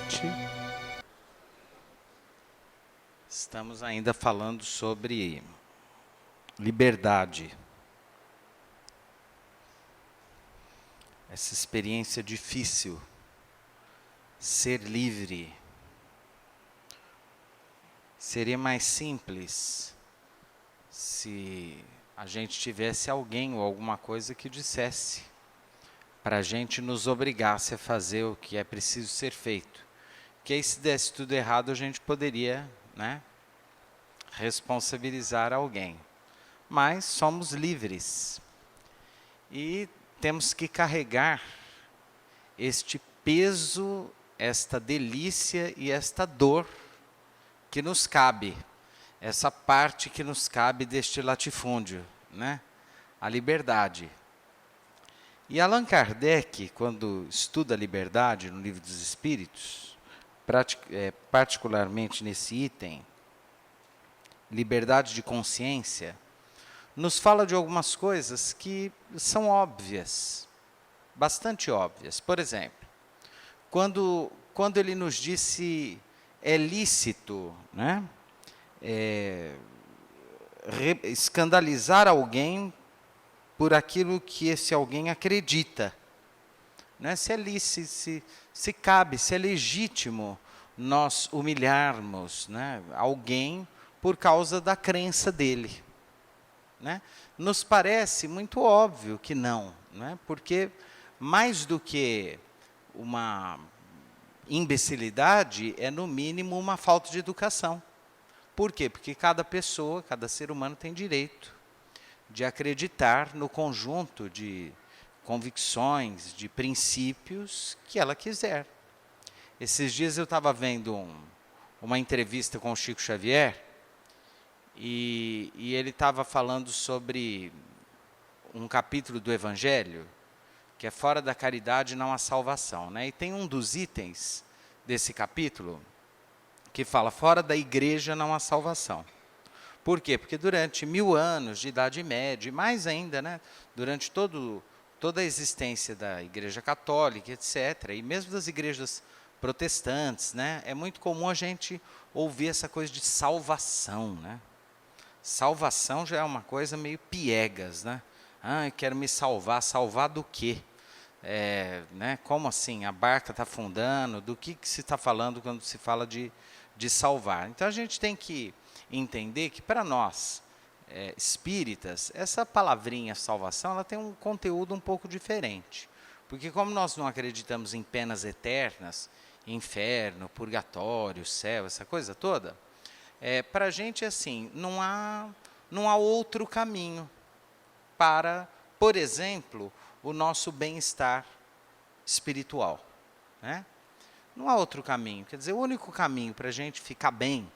noite. Estamos ainda falando sobre liberdade. Essa experiência difícil, ser livre. Seria mais simples se a gente tivesse alguém ou alguma coisa que dissesse para a gente, nos obrigasse a fazer o que é preciso ser feito. Que aí, se desse tudo errado, a gente poderia, responsabilizar alguém. Mas somos livres e temos que carregar este peso, esta delícia e esta dor que nos cabe, essa parte que nos cabe deste latifúndio, a liberdade. E Allan Kardec, quando estuda a liberdade no Livro dos Espíritos, particularmente nesse item, liberdade de consciência, nos fala de algumas coisas que são óbvias, bastante óbvias. Por exemplo, quando ele nos disse é lícito, escandalizar alguém por aquilo que esse alguém acredita. Se é lícito, se cabe, se é legítimo nós humilharmos alguém por causa da crença dele. Nos parece muito óbvio que não, porque mais do que uma imbecilidade, é no mínimo uma falta de educação. Por quê? Porque cada pessoa, cada ser humano tem direito de acreditar no conjunto de convicções, de princípios que ela quiser. Esses dias eu estava vendo uma entrevista com o Chico Xavier e ele estava falando sobre um capítulo do Evangelho que é fora da caridade não há salvação. E tem um dos itens desse capítulo que fala fora da igreja não há salvação. Por quê? Porque durante 1000 anos de Idade Média, e mais ainda, durante toda a existência da Igreja Católica, etc., e mesmo das igrejas protestantes, é muito comum a gente ouvir essa coisa de salvação. Salvação já é uma coisa meio piegas. Eu quero me salvar. Salvar do quê? Como assim? A barca está afundando? Do que se está falando quando se fala de salvar? Então, a gente tem que entender que, para nós, espíritas, essa palavrinha salvação, ela tem um conteúdo um pouco diferente. Porque como nós não acreditamos em penas eternas, inferno, purgatório, céu, essa coisa toda, para a gente, assim, não há outro caminho para, por exemplo, o nosso bem-estar espiritual. Não há outro caminho. Quer dizer, o único caminho para a gente ficar bem,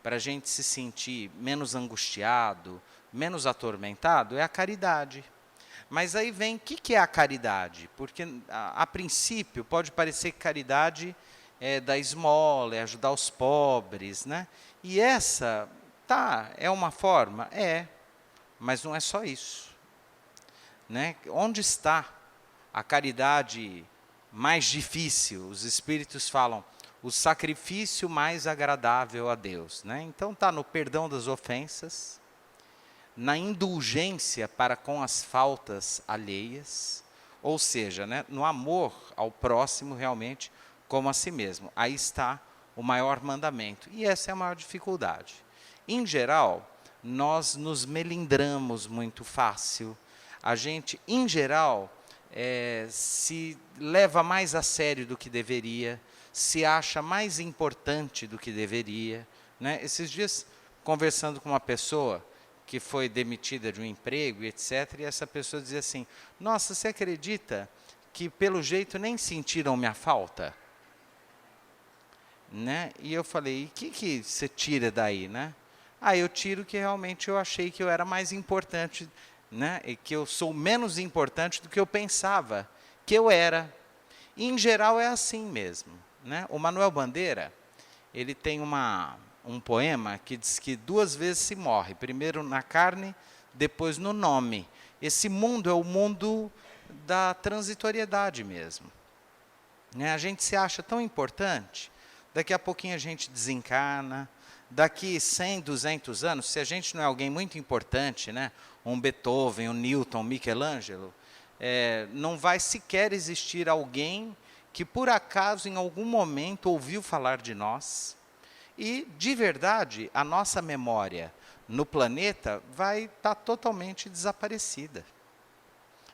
para a gente se sentir menos angustiado, menos atormentado, é a caridade. Mas aí vem, o que é a caridade? Porque, a princípio, pode parecer que caridade é dar esmola, é ajudar os pobres. E essa, é uma forma? Mas não é só isso. Onde está a caridade mais difícil? Os espíritos falam o sacrifício mais agradável a Deus. Então está no perdão das ofensas, na indulgência para com as faltas alheias, ou seja, no amor ao próximo realmente como a si mesmo. Aí está o maior mandamento. E essa é a maior dificuldade. Em geral, nós nos melindramos muito fácil. A gente, em geral, se leva mais a sério do que deveria, se acha mais importante do que deveria. Esses dias, conversando com uma pessoa que foi demitida de um emprego, etc., e essa pessoa dizia assim, nossa, você acredita que pelo jeito nem sentiram minha falta? E eu falei, e o que você tira daí? Eu tiro que realmente eu achei que eu era mais importante, e que eu sou menos importante do que eu pensava que eu era. E, em geral, é assim mesmo. O Manuel Bandeira, ele tem um poema que diz que 2 vezes se morre, primeiro na carne, depois no nome. Esse mundo é o mundo da transitoriedade mesmo. né? A gente se acha tão importante, daqui a pouquinho a gente desencarna, daqui 100, 200 anos, se a gente não é alguém muito importante, né? Um Beethoven, um Newton, um Michelangelo, não vai sequer existir alguém que por acaso em algum momento ouviu falar de nós, e de verdade a nossa memória no planeta vai estar totalmente desaparecida.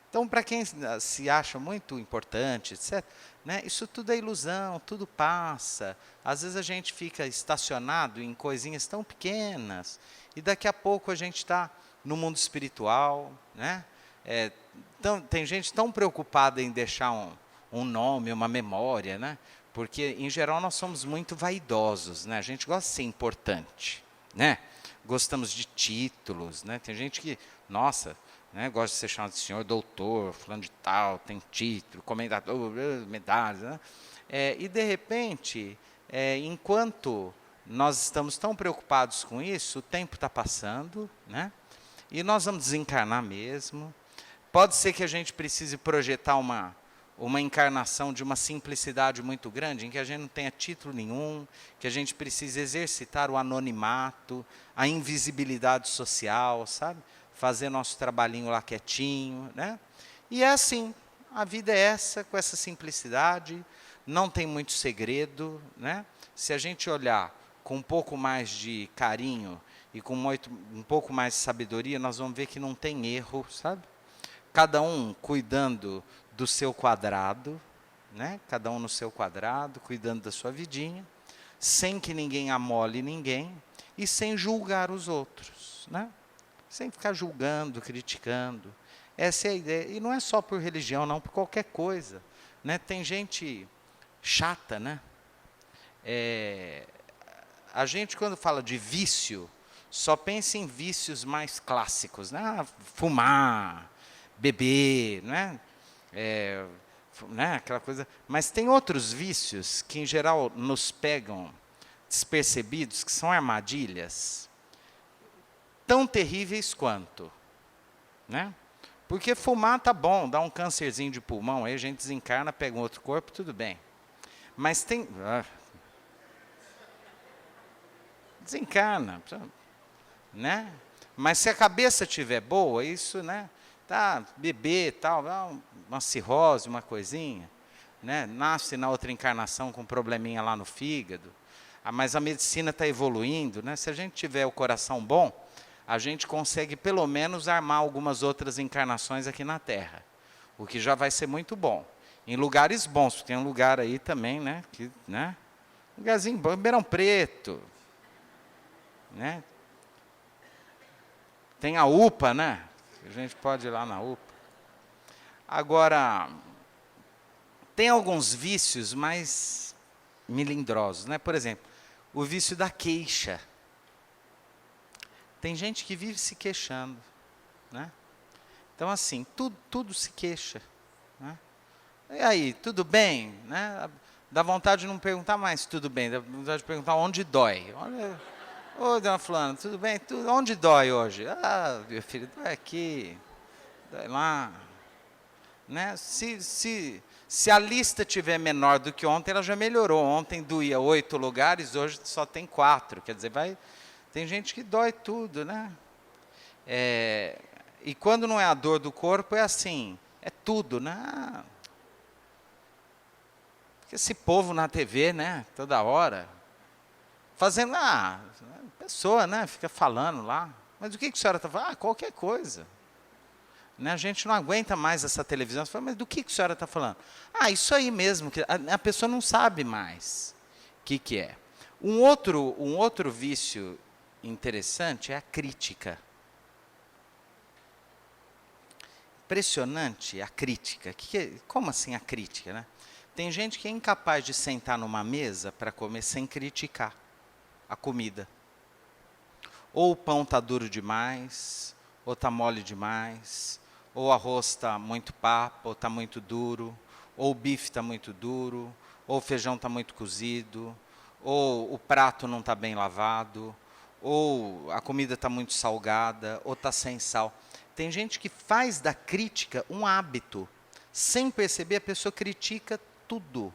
Então, para quem se acha muito importante, etc., né, isso tudo é ilusão, tudo passa. Às vezes a gente fica estacionado em coisinhas tão pequenas, e daqui a pouco a gente está no mundo espiritual. Né? Então, tem gente tão preocupada em deixar um nome, uma memória, né? Porque, em geral, nós somos muito vaidosos. Né? A gente gosta de ser importante. Né? Gostamos de títulos. Né? Tem gente que, nossa... né, gosta de ser chamado de senhor, doutor, fulano de tal, tem título, comendador, medalhas. Né? E, de repente, enquanto nós estamos tão preocupados com isso, o tempo está passando, né? E nós vamos desencarnar mesmo. Pode ser que a gente precise projetar uma encarnação de uma simplicidade muito grande, em que a gente não tenha título nenhum, que a gente precise exercitar o anonimato, a invisibilidade social, sabe? Fazer nosso trabalhinho lá quietinho, né? E é assim, a vida é essa, com essa simplicidade, não tem muito segredo, né? Se a gente olhar com um pouco mais de carinho e com um pouco mais de sabedoria, nós vamos ver que não tem erro, sabe? Cada um cuidando do seu quadrado, né? Cada um no seu quadrado, cuidando da sua vidinha, sem que ninguém amole ninguém e sem julgar os outros, né? Sem ficar julgando, criticando. Essa é a ideia. E não é só por religião, não, por qualquer coisa. Né? Tem gente chata, né? A gente, quando fala de vício, só pensa em vícios mais clássicos. Né? Fumar, beber, né? Né? Aquela coisa. Mas tem outros vícios que, em geral, nos pegam despercebidos, que são armadilhas tão terríveis quanto, né? Porque fumar tá bom, dá um câncerzinho de pulmão, aí a gente desencarna, pega um outro corpo, tudo bem. Mas tem... desencarna, né? Mas se a cabeça estiver boa, isso, né? Tá, beber, tal, uma cirrose, uma coisinha, né? Nasce na outra encarnação com um probleminha lá no fígado, mas a medicina está evoluindo, né? Se a gente tiver o coração bom, a gente consegue, pelo menos, armar algumas outras encarnações aqui na Terra, o que já vai ser muito bom. Em lugares bons, tem um lugar aí também, né? Lugarzinho bom, Ribeirão Preto, né? Tem a UPA, né? A gente pode ir lá na UPA. Agora, tem alguns vícios mais melindrosos, né? Por exemplo, o vício da queixa. Tem gente que vive se queixando, né? Então, assim, tudo se queixa, né? E aí, tudo bem? Né? Dá vontade de não perguntar mais tudo bem, dá vontade de perguntar onde dói. Olha, ô, dona fulana, tudo bem? Onde dói hoje? Ah, meu filho, dói aqui, dói lá. Né? Se a lista tiver menor do que ontem, ela já melhorou. Ontem doía 8 lugares, hoje só tem 4. Quer dizer, tem gente que dói tudo, né? E quando não é a dor do corpo, é assim, é tudo, né? Porque esse povo na TV, né, toda hora, fazendo, pessoa, né, fica falando lá. Mas o que a senhora está falando? Qualquer coisa. Né, a gente não aguenta mais essa televisão. Você fala, mas do que a senhora está falando? Isso aí mesmo, que a pessoa não sabe mais o que é. Um outro vício interessante é a crítica. Impressionante a crítica. Como assim a crítica, né? Tem gente que é incapaz de sentar numa mesa para comer sem criticar a comida. Ou o pão está duro demais, ou está mole demais, ou o arroz está muito papo, ou está muito duro, ou o bife está muito duro, ou o feijão está muito cozido, ou o prato não está bem lavado, ou a comida está muito salgada, ou está sem sal. Tem gente que faz da crítica um hábito. Sem perceber, a pessoa critica tudo.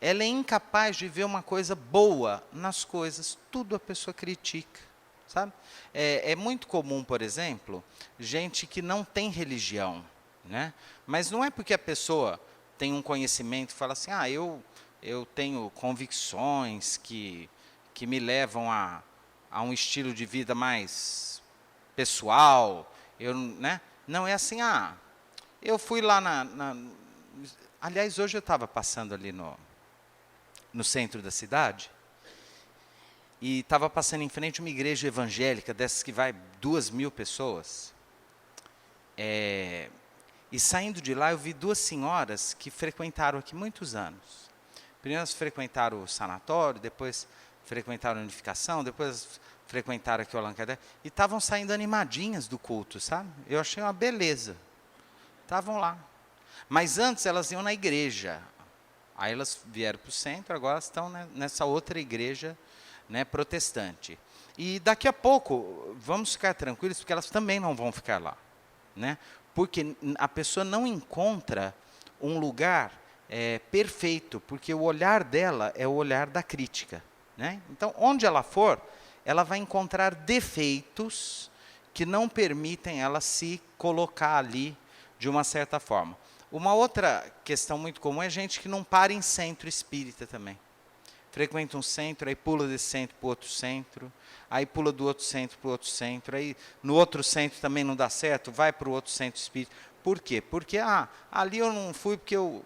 ela é incapaz de ver uma coisa boa nas coisas, tudo a pessoa critica, sabe? É muito comum, por exemplo, gente que não tem religião, né? Mas não é porque a pessoa tem um conhecimento e fala assim, eu tenho convicções que me levam a um estilo de vida mais pessoal, né? Não é assim, eu fui lá aliás, hoje eu estava passando ali no centro da cidade, e estava passando em frente a uma igreja evangélica, dessas que vai 2.000 pessoas. E saindo de lá, eu vi 2 senhoras que frequentaram aqui muitos anos. Primeiro frequentaram o sanatório, depois frequentaram a unificação, depois frequentaram aqui o Allan Kardec, e estavam saindo animadinhas do culto, sabe? Eu achei uma beleza. Estavam lá. Mas antes elas iam na igreja. Aí elas vieram para o centro, agora estão, né, nessa outra igreja, né, protestante. E daqui a pouco, vamos ficar tranquilos, porque elas também não vão ficar lá, né? Porque a pessoa não encontra um lugar perfeito, porque o olhar dela é o olhar da crítica, né? Então, onde ela for, ela vai encontrar defeitos que não permitem ela se colocar ali de uma certa forma. Uma outra questão muito comum é gente que não para em centro espírita também. Frequenta um centro, aí pula desse centro para o outro centro, aí pula do outro centro para o outro centro, aí no outro centro também não dá certo, vai para o outro centro espírita. Por quê? Porque ali eu não fui porque eu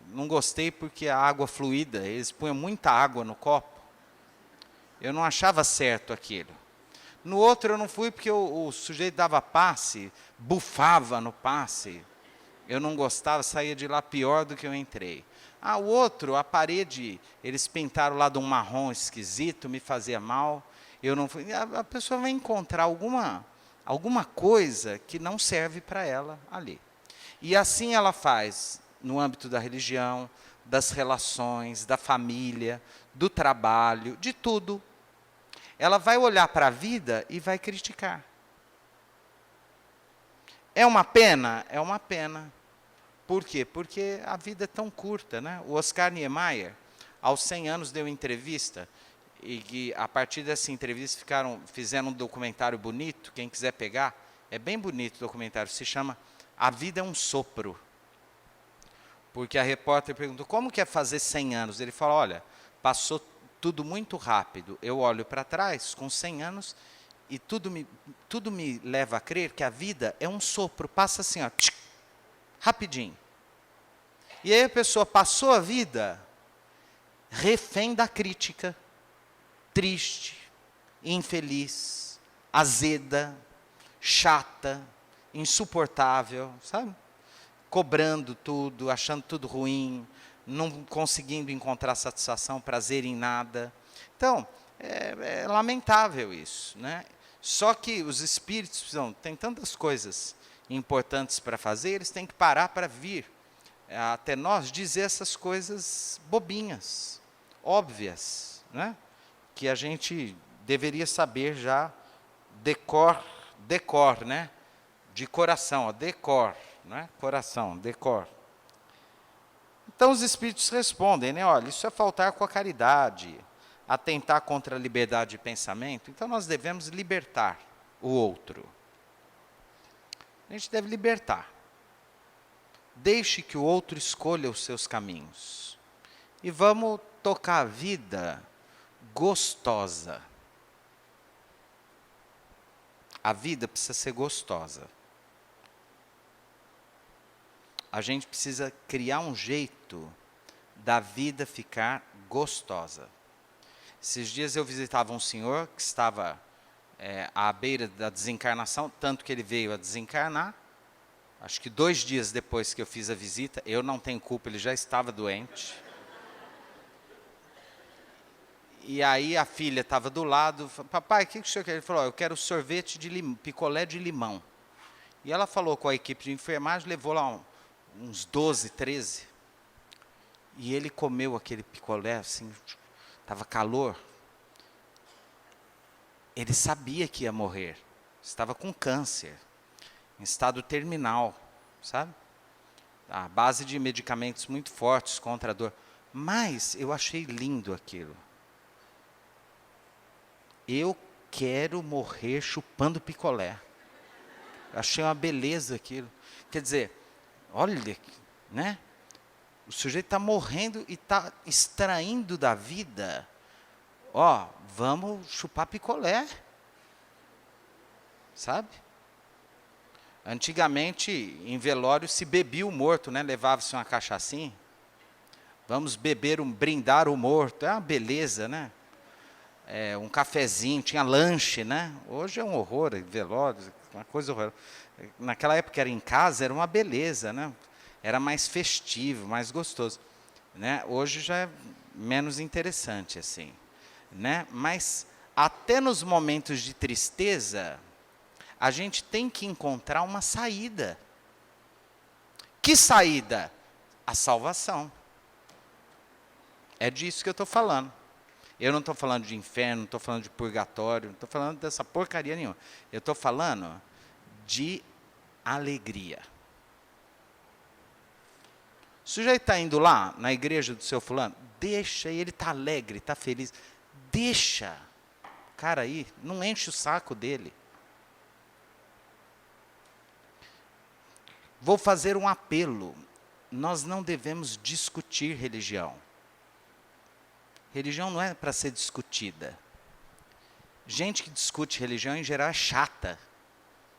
não gostei, porque a água fluida, eles punham muita água no copo. Eu não achava certo aquilo. No outro eu não fui porque o sujeito dava passe, bufava no passe. Eu não gostava, saía de lá pior do que eu entrei. O outro, a parede, eles pintaram lá de um marrom esquisito, me fazia mal. Eu não fui. A pessoa vai encontrar alguma coisa que não serve para ela ali. E assim ela faz no âmbito da religião, das relações, da família, do trabalho, de tudo. Ela vai olhar para a vida e vai criticar. É uma pena? É uma pena. Por quê? Porque a vida é tão curta, né? O Oscar Niemeyer, aos 100 anos, deu entrevista, e que, a partir dessa entrevista fizeram um documentário bonito, quem quiser pegar, é bem bonito o documentário, se chama A Vida é um Sopro. Porque a repórter perguntou, como que é fazer 100 anos? Ele falou, olha, passou tudo muito rápido, eu olho para trás, com 100 anos, e tudo me leva a crer que a vida é um sopro, passa assim, ó, tchic, rapidinho. E aí a pessoa passou a vida refém da crítica, triste, infeliz, azeda, chata, insuportável, sabe? Cobrando tudo, achando tudo ruim, não conseguindo encontrar satisfação, prazer em nada. Então, é lamentável isso, né? Só que os espíritos têm tantas coisas importantes para fazer, eles têm que parar para vir até nós dizer essas coisas bobinhas, óbvias, né? Que a gente deveria saber já decor, né? De coração, ó, decor, né? Coração, decor. Então os espíritos respondem, né? Olha, isso é faltar com a caridade, atentar contra a liberdade de pensamento. Então nós devemos libertar o outro. A gente deve libertar. Deixe que o outro escolha os seus caminhos. E vamos tocar a vida gostosa. A vida precisa ser gostosa. A gente precisa criar um jeito da vida ficar gostosa. Esses dias eu visitava um senhor que estava à beira da desencarnação, tanto que ele veio a desencarnar. Acho que 2 dias depois que eu fiz a visita, eu não tenho culpa, ele já estava doente. E aí a filha estava do lado, papai, o que o senhor quer? Ele falou, eu quero sorvete de picolé de limão. E ela falou com a equipe de enfermagem, levou lá uns 12, 13. E ele comeu aquele picolé, assim, estava calor. Ele sabia que ia morrer, estava com câncer, em estado terminal, sabe? À base de medicamentos muito fortes contra a dor. Mas eu achei lindo aquilo. Eu quero morrer chupando picolé. Achei uma beleza aquilo. Quer dizer, olha, né? O sujeito está morrendo e está extraindo da vida. Ó, vamos chupar picolé. Sabe? Antigamente, em velório, se bebia o morto, né? Levava-se uma cachaçinha. Vamos beber, brindar o morto. É uma beleza, né? Um cafezinho, tinha lanche, né? Hoje é um horror, velório, uma coisa horrorosa. Naquela época era em casa, era uma beleza, né? Era mais festivo, mais gostoso, né? Hoje já é menos interessante assim, né? Mas até nos momentos de tristeza, a gente tem que encontrar uma saída. Que saída? A salvação. É disso que eu estou falando. Eu não estou falando de inferno, não estou falando de purgatório, não estou falando dessa porcaria nenhuma. Eu estou falando de alegria. O sujeito está indo lá na igreja do seu fulano, deixa, ele está alegre, está feliz. Deixa o cara aí, não enche o saco dele. Vou fazer um apelo. Nós não devemos discutir religião. Religião não é para ser discutida. Gente que discute religião, em geral, é chata.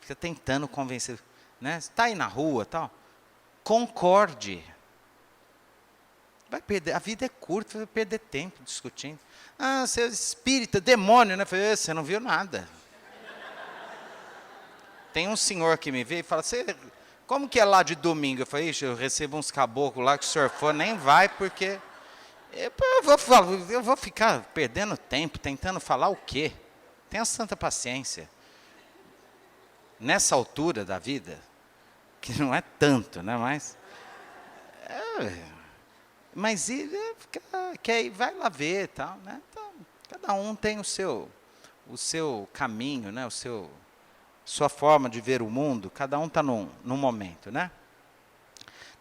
Fica tentando convencer. Né? Você está aí na rua, tal, concorde. Vai perder, a vida é curta, vai perder tempo discutindo. Ah, você é espírita, demônio, né? Eu falei, você não viu nada. Tem um senhor que me veio e fala, como que é lá de domingo? Eu falei, eu recebo uns caboclos lá que o senhor for, nem vai, porque eu vou ficar perdendo tempo, tentando falar o quê? Tenha santa paciência. Nessa altura da vida, que não é tanto, né? Mas ele vai lá ver, tal, né? Então, cada um tem o seu caminho, né? Sua forma de ver o mundo. Cada um está num momento, né?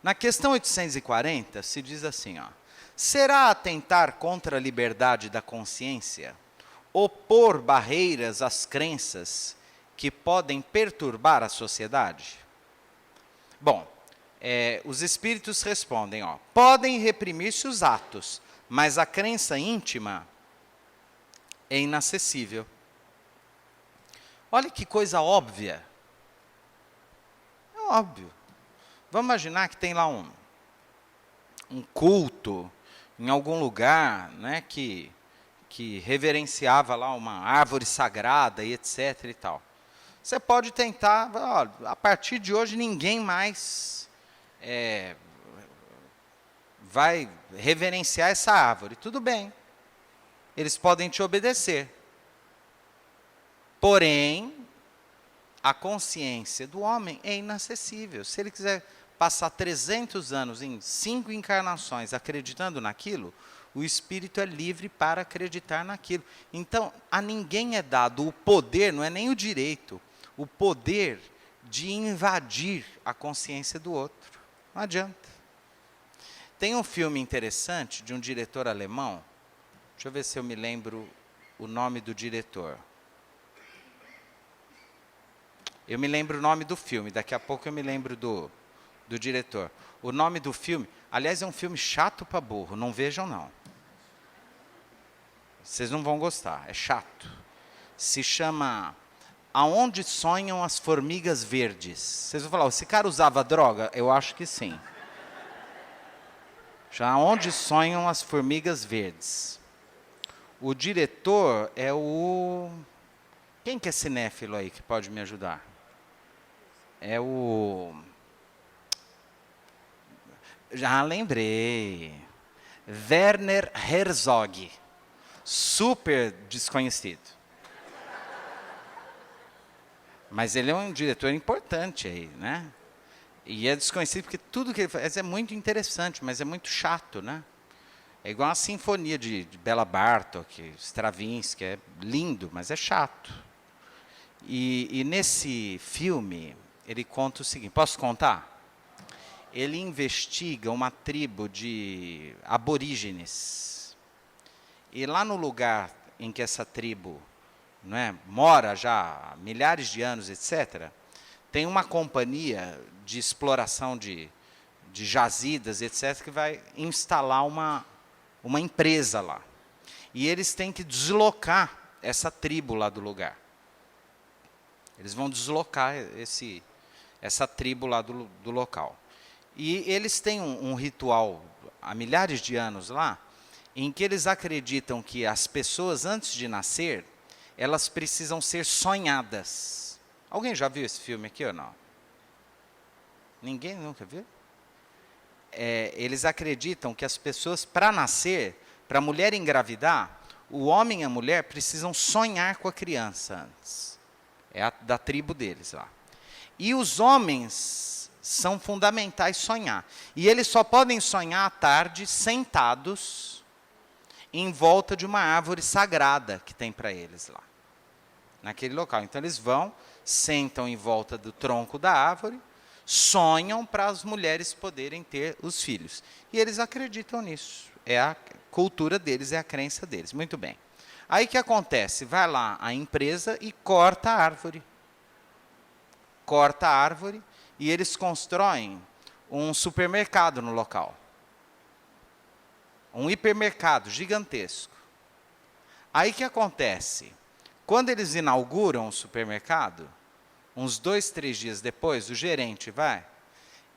Na questão 840 se diz assim, ó: será atentar contra a liberdade da consciência opor barreiras às crenças que podem perturbar a sociedade? Bom, os espíritos respondem, ó, podem reprimir-se os atos, mas a crença íntima é inacessível. Olha que coisa óbvia. É óbvio. Vamos imaginar que tem lá um culto em algum lugar, né, que reverenciava lá uma árvore sagrada e etc. e tal. Você pode tentar, olha, a partir de hoje ninguém mais vai reverenciar essa árvore. Tudo bem. Eles podem te obedecer. Porém, a consciência do homem é inacessível. Se ele quiser passar 300 anos em 5 encarnações acreditando naquilo, o espírito é livre para acreditar naquilo. Então, a ninguém é dado o poder, não é nem o direito, o poder de invadir a consciência do outro. Não adianta. Tem um filme interessante de um diretor alemão. Deixa eu ver se eu me lembro o nome do diretor. Eu me lembro o nome do filme, daqui a pouco eu me lembro do diretor. O nome do filme, aliás, é um filme chato para burro, não vejam não. Vocês não vão gostar, é chato. Se chama Aonde Sonham as Formigas Verdes. Vocês vão falar, esse cara usava droga? Eu acho que sim. Já Aonde Sonham as Formigas Verdes. O diretor é o... Quem que é cinéfilo aí que pode me ajudar? É o... Já lembrei. Werner Herzog. Super desconhecido. Mas ele é um diretor importante aí, né? E é desconhecido porque tudo que ele faz é muito interessante, mas é muito chato, né? É igual a sinfonia de Bela Bartók, Stravinsky, é lindo, mas é chato. E nesse filme, ele conta o seguinte, posso contar? ele investiga uma tribo de aborígenes. E lá no lugar em que essa tribo, não é, mora já há milhares de anos, etc., tem uma companhia de exploração de jazidas, etc., que vai instalar uma empresa lá. E eles têm que deslocar essa tribo lá do lugar. Eles vão deslocar essa tribo lá do local. E eles têm um ritual há milhares de anos lá, em que eles acreditam que as pessoas, antes de nascer, elas precisam ser sonhadas. Alguém já viu esse filme aqui ou não? Ninguém nunca viu? Eles acreditam que as pessoas, para nascer, para a mulher engravidar, o homem e a mulher precisam sonhar com a criança antes. É da tribo deles lá. E os homens são fundamentais sonhar. E eles só podem sonhar à tarde, sentados, em volta de uma árvore sagrada que tem para eles lá, naquele local. Então eles vão, sentam em volta do tronco da árvore, sonham para as mulheres poderem ter os filhos. E eles acreditam nisso. É a cultura deles, é a crença deles. Muito bem. Aí o que acontece? Vai lá a empresa e corta a árvore. Corta a árvore e eles constroem um supermercado no local. Um hipermercado gigantesco. Aí o que acontece? Quando eles inauguram o supermercado, uns 2, 3 dias depois, o gerente vai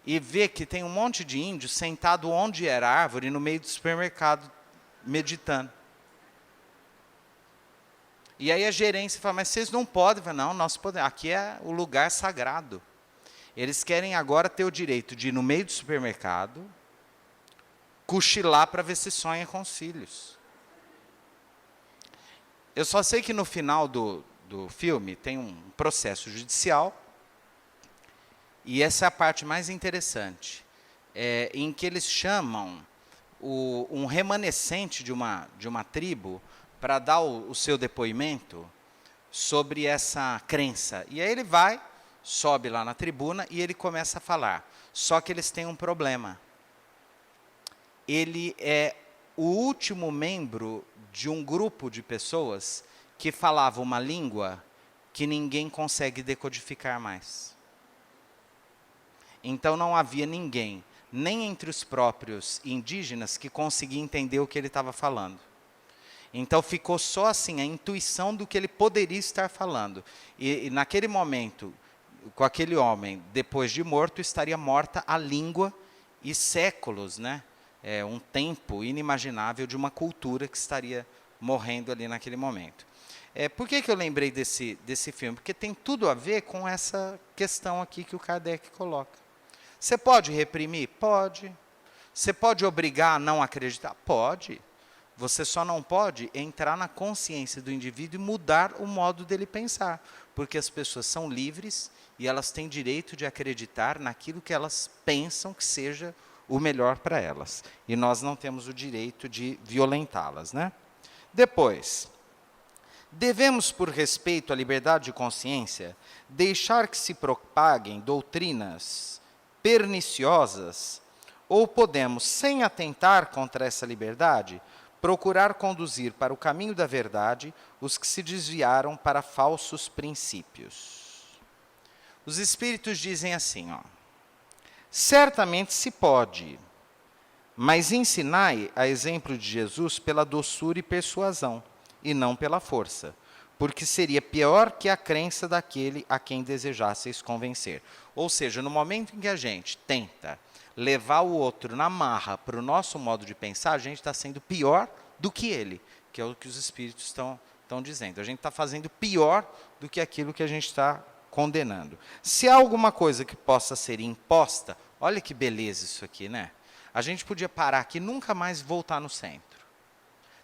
e vê que tem um monte de índios sentado onde era a árvore, no meio do supermercado, meditando. E aí a gerência fala, mas vocês não podem. Falo, não, nós podemos. Aqui é o lugar sagrado. Eles querem agora ter o direito de ir no meio do supermercado, cochilar para ver se sonha com os filhos. Eu só sei que no final do filme tem um processo judicial, e essa é a parte mais interessante, em que eles chamam um remanescente de uma tribo para dar o seu depoimento sobre essa crença. E aí ele vai, sobe lá na tribuna e ele começa a falar. Só que eles têm um problema. Ele é o último membro de um grupo de pessoas que falava uma língua que ninguém consegue decodificar mais. Então não havia ninguém, nem entre os próprios indígenas, que conseguia entender o que ele estava falando. Então ficou só assim, a intuição do que ele poderia estar falando. E naquele momento, com aquele homem, depois de morto, estaria morta a língua e séculos, né? Um tempo inimaginável de uma cultura que estaria morrendo ali naquele momento. Por que eu lembrei desse filme? Porque tem tudo a ver com essa questão aqui que o Kardec coloca. Você pode reprimir? Pode. Você pode obrigar a não acreditar? Pode. Você só não pode entrar na consciência do indivíduo e mudar o modo dele pensar. Porque as pessoas são livres e elas têm direito de acreditar naquilo que elas pensam que seja o melhor para elas. E nós não temos o direito de violentá-las, né? Depois, devemos, por respeito à liberdade de consciência, deixar que se propaguem doutrinas perniciosas, ou podemos, sem atentar contra essa liberdade, procurar conduzir para o caminho da verdade os que se desviaram para falsos princípios. Os espíritos dizem assim, certamente se pode, mas ensinai, a exemplo de Jesus, pela doçura e persuasão, e não pela força, porque seria pior que a crença daquele a quem desejasseis convencer. Ou seja, no momento em que a gente tenta levar o outro na marra para o nosso modo de pensar, a gente está sendo pior do que ele, que é o que os espíritos estão dizendo. A gente está fazendo pior do que aquilo que a gente está condenando. Se há alguma coisa que possa ser imposta, olha que beleza isso aqui, né? A gente podia parar aqui e nunca mais voltar no centro.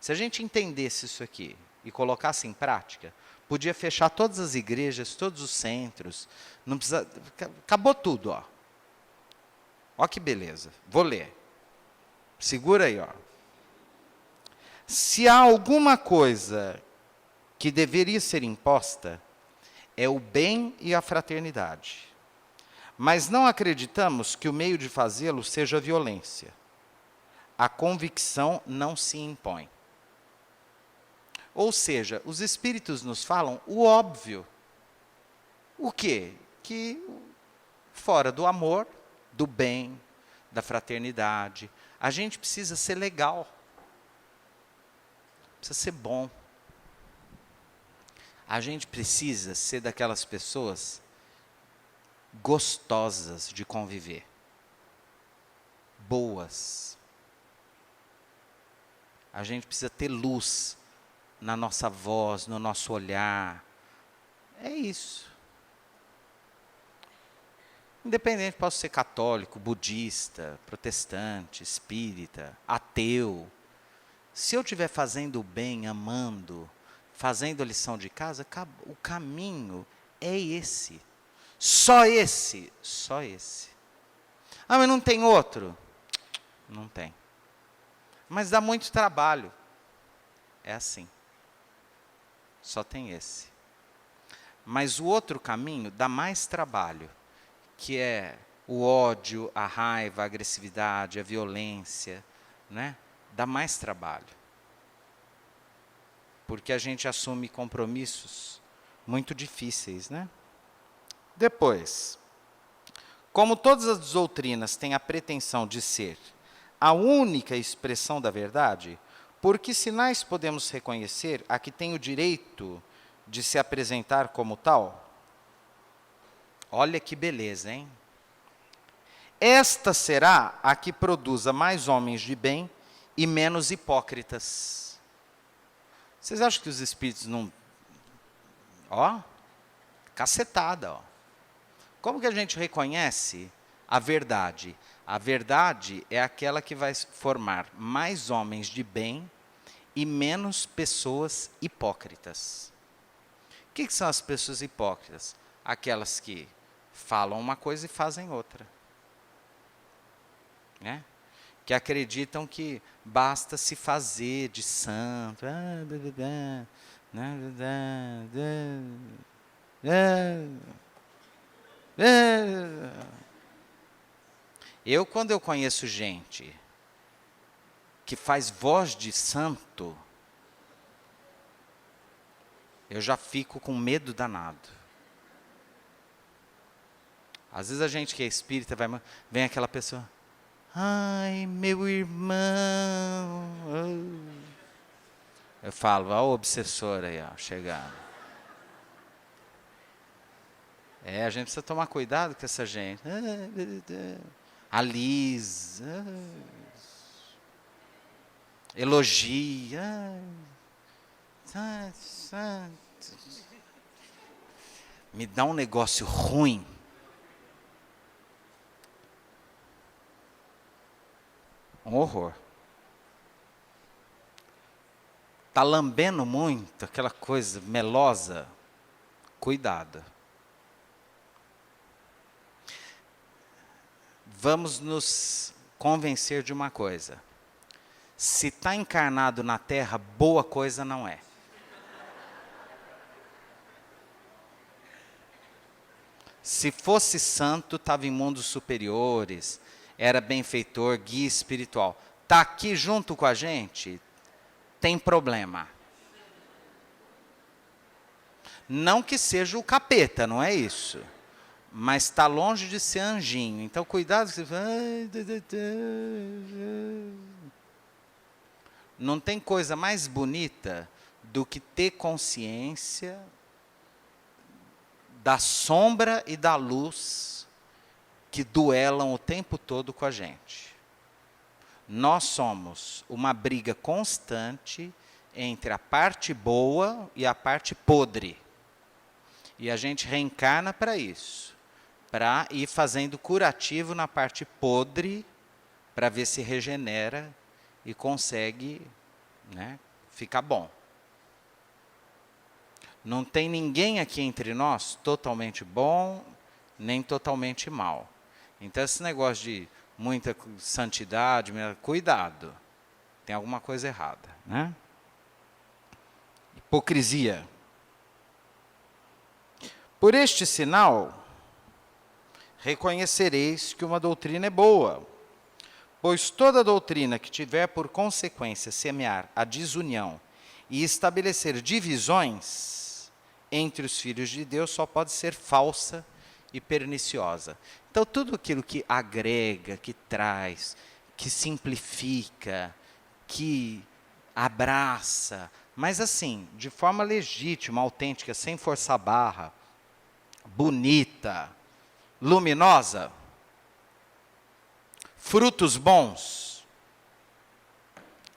Se a gente entendesse isso aqui e colocasse em prática, podia fechar todas as igrejas, todos os centros, não precisa, acabou tudo, ó. Ó que beleza. Vou ler. Segura aí, ó. Se há alguma coisa que deveria ser imposta, é o bem e a fraternidade. Mas não acreditamos que o meio de fazê-lo seja a violência. A convicção não se impõe. Ou seja, os espíritos nos falam o óbvio. O quê? Que fora do amor, do bem, da fraternidade, a gente precisa ser legal. Precisa ser bom. A gente precisa ser daquelas pessoas gostosas de conviver. Boas. A gente precisa ter luz na nossa voz, no nosso olhar. É isso. Independente, posso ser católico, budista, protestante, espírita, ateu. Se eu estiver fazendo o bem, amando, fazendo a lição de casa, o caminho é esse. Só esse. Só esse. Ah, mas não tem outro? Não tem. Mas dá muito trabalho. É assim. Só tem esse. Mas o outro caminho dá mais trabalho, que é o ódio, a raiva, a agressividade, a violência, né? Dá mais trabalho. Porque a gente assume compromissos muito difíceis, né? Depois, como todas as doutrinas têm a pretensão de ser a única expressão da verdade, por que sinais podemos reconhecer a que tem o direito de se apresentar como tal? Olha que beleza, hein? Esta será a que produza mais homens de bem e menos hipócritas. Vocês acham que os espíritos não... Ó, cacetada, ó. Como que a gente reconhece a verdade? A verdade é aquela que vai formar mais homens de bem e menos pessoas hipócritas. O que são as pessoas hipócritas? Aquelas que falam uma coisa e fazem outra. Né? Que acreditam que basta se fazer de santo. Quando eu conheço gente que faz voz de santo, eu já fico com medo danado. Às vezes a gente que é espírita, vem aquela pessoa, ai, meu irmão. Eu falo, ó, o obsessor aí, ó, chegando. A gente precisa tomar cuidado com essa gente. A Liz, elogia. Me dá um negócio ruim. Um horror. Está lambendo muito, aquela coisa melosa. Cuidado. Vamos nos convencer de uma coisa. Se está encarnado na Terra, boa coisa não é. Se fosse santo, estava em mundos superiores, era benfeitor, guia espiritual. Está aqui junto com a gente, tem problema. Não que seja o capeta, não é isso. Mas está longe de ser anjinho. Então, cuidado. Não tem coisa mais bonita do que ter consciência da sombra e da luz que duelam o tempo todo com a gente. Nós somos uma briga constante entre a parte boa e a parte podre. E a gente reencarna para isso. Para ir fazendo curativo na parte podre, para ver se regenera e consegue, né, ficar bom. Não tem ninguém aqui entre nós totalmente bom, nem totalmente mal. Então, esse negócio de muita santidade, cuidado. Tem alguma coisa errada, né? Hipocrisia. Por este sinal, reconhecereis que uma doutrina é boa. Pois toda doutrina que tiver por consequência semear a desunião e estabelecer divisões entre os filhos de Deus só pode ser falsa e perniciosa. Então, tudo aquilo que agrega, que traz, que simplifica, que abraça, mas assim, de forma legítima, autêntica, sem forçar a barra, bonita, luminosa, frutos bons,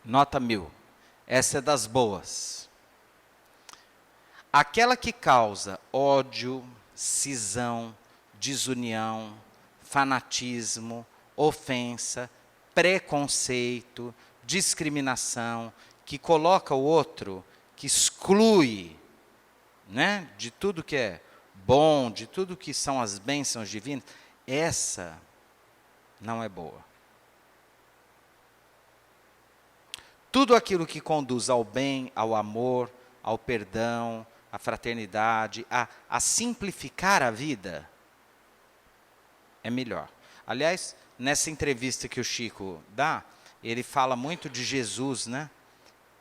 nota 1000, essa é das boas. Aquela que causa ódio, cisão, desunião, fanatismo, ofensa, preconceito, discriminação, que coloca o outro, que exclui, né, de tudo que é bom, de tudo que são as bênçãos divinas, essa não é boa. Tudo aquilo que conduz ao bem, ao amor, ao perdão, à fraternidade, a simplificar a vida, é melhor. Aliás, nessa entrevista que o Chico dá, ele fala muito de Jesus, né?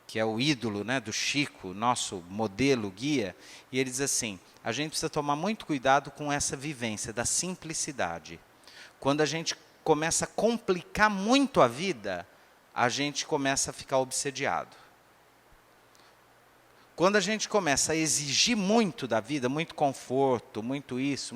Que é o ídolo, né, do Chico, nosso modelo, guia, e ele diz assim, a gente precisa tomar muito cuidado com essa vivência da simplicidade. Quando a gente começa a complicar muito a vida, a gente começa a ficar obsediado. Quando a gente começa a exigir muito da vida, muito conforto, muito isso,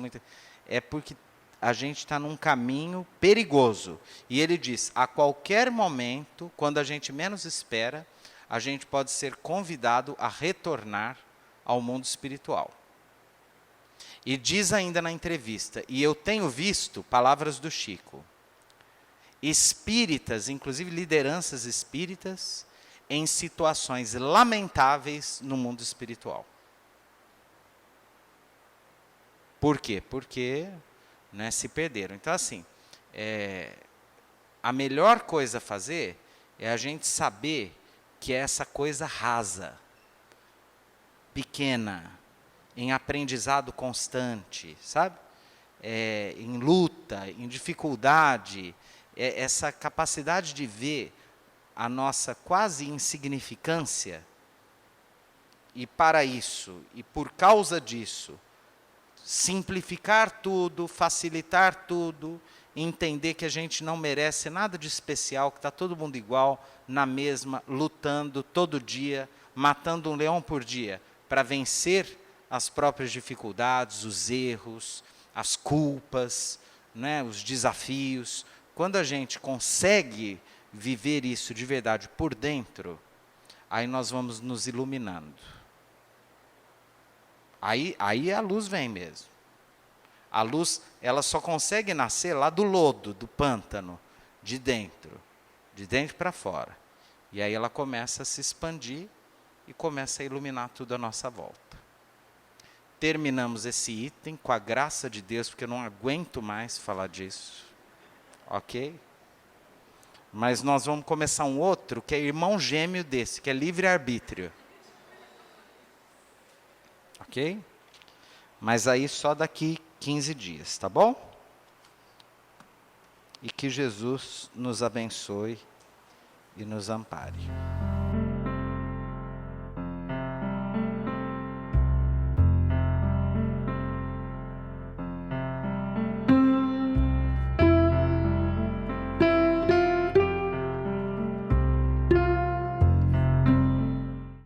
é porque a gente está num caminho perigoso. E ele diz, a qualquer momento, quando a gente menos espera, a gente pode ser convidado a retornar ao mundo espiritual. E diz ainda na entrevista, e eu tenho visto, palavras do Chico, espíritas, inclusive lideranças espíritas, em situações lamentáveis no mundo espiritual. Por quê? Porque, né, se perderam. Então, assim, a melhor coisa a fazer é a gente saber que é essa coisa rasa, pequena, em aprendizado constante, sabe? Em luta, em dificuldade, essa capacidade de ver a nossa quase insignificância, e para isso, e por causa disso, simplificar tudo, facilitar tudo, entender que a gente não merece nada de especial, que está todo mundo igual, na mesma, lutando todo dia, matando um leão por dia, para vencer as próprias dificuldades, os erros, as culpas, né, os desafios. Quando a gente consegue viver isso de verdade por dentro, aí nós vamos nos iluminando. Aí a luz vem mesmo. A luz, ela só consegue nascer lá do lodo, do pântano, de dentro para fora. E aí ela começa a se expandir e começa a iluminar tudo à nossa volta. Terminamos esse item com a graça de Deus, porque eu não aguento mais falar disso. Ok? Mas nós vamos começar um outro, que é irmão gêmeo desse, que é livre-arbítrio. Ok? Mas aí só daqui 15 dias, tá bom? E que Jesus nos abençoe e nos ampare.